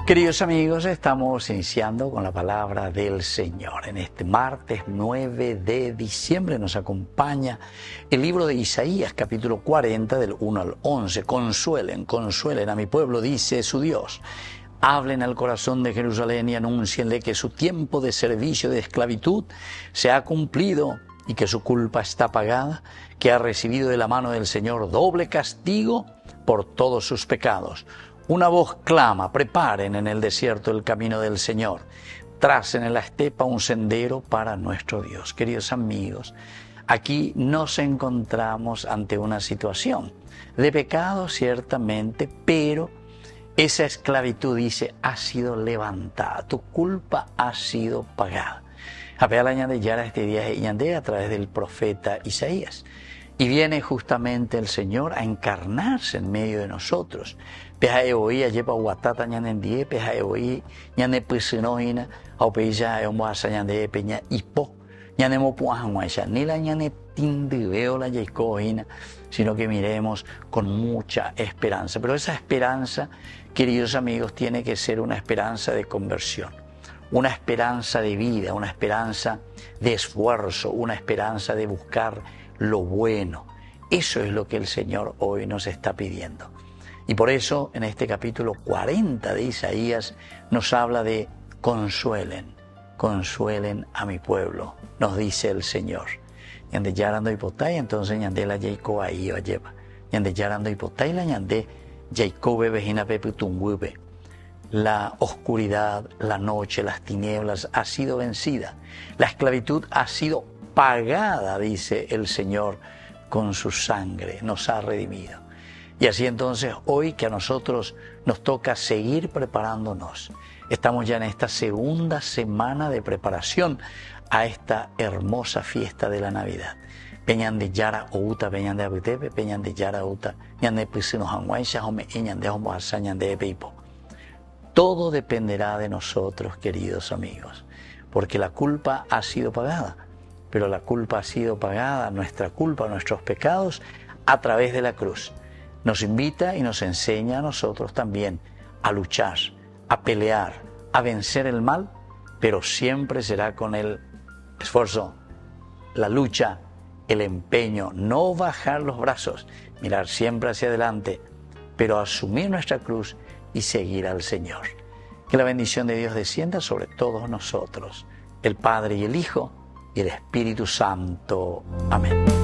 Queridos amigos, estamos iniciando con la palabra del Señor. En este martes 9 de diciembre nos acompaña el libro de Isaías, capítulo 40, del 1 al 11. Consuelen, consuelen a mi pueblo, dice su Dios. Hablen al corazón de Jerusalén y anúncienle que su tiempo de servicio de esclavitud se ha cumplido y que su culpa está pagada, que ha recibido de la mano del Señor doble castigo por todos sus pecados. Una voz clama: preparen en el desierto el camino del Señor, tracen en la estepa un sendero para nuestro Dios. Queridos amigos, aquí nos encontramos ante una situación de pecado ciertamente, pero esa esclavitud, dice, ha sido levantada, tu culpa ha sido pagada. A través del profeta Isaías. Y viene justamente el Señor a encarnarse en medio de nosotros. Sino que miremos con mucha esperanza. Pero esa esperanza, queridos amigos, tiene que ser una esperanza de conversión, una esperanza de vida, una esperanza de esfuerzo, una esperanza de buscar lo bueno. Eso es lo que el Señor hoy nos está pidiendo. Y por eso en este capítulo 40 de Isaías nos habla de consuelen, consuelen a mi pueblo, nos dice el Señor. Ñande yarando hipotay, entonces ñande la Jacob ahí o lleva. Ñande yarando hipotay la ñande Jacob vejina peputunguebe. La oscuridad, la noche, las tinieblas ha sido vencida. La esclavitud ha sido pagada, dice el Señor, con su sangre, nos ha redimido. Y así entonces hoy que a nosotros nos toca seguir preparándonos. Estamos ya en esta segunda semana de preparación a esta hermosa fiesta de la Navidad. Peñan de Yara Outa, Peñan de Abutepe, Peñan de Yara Outa, Ñan de Pisino Hanguay, Shahome, Ñan de Homo Asañan de Peipo. Todo dependerá de nosotros, queridos amigos, porque la culpa ha sido pagada, pero la culpa ha sido pagada, nuestra culpa, nuestros pecados, a través de la cruz. Nos invita y nos enseña a nosotros también a luchar, a pelear, a vencer el mal, pero siempre será con el esfuerzo, la lucha, el empeño, no bajar los brazos, mirar siempre hacia adelante, pero asumir nuestra cruz y seguir al Señor. Que la bendición de Dios descienda sobre todos nosotros, el Padre y el Hijo y el Espíritu Santo. Amén.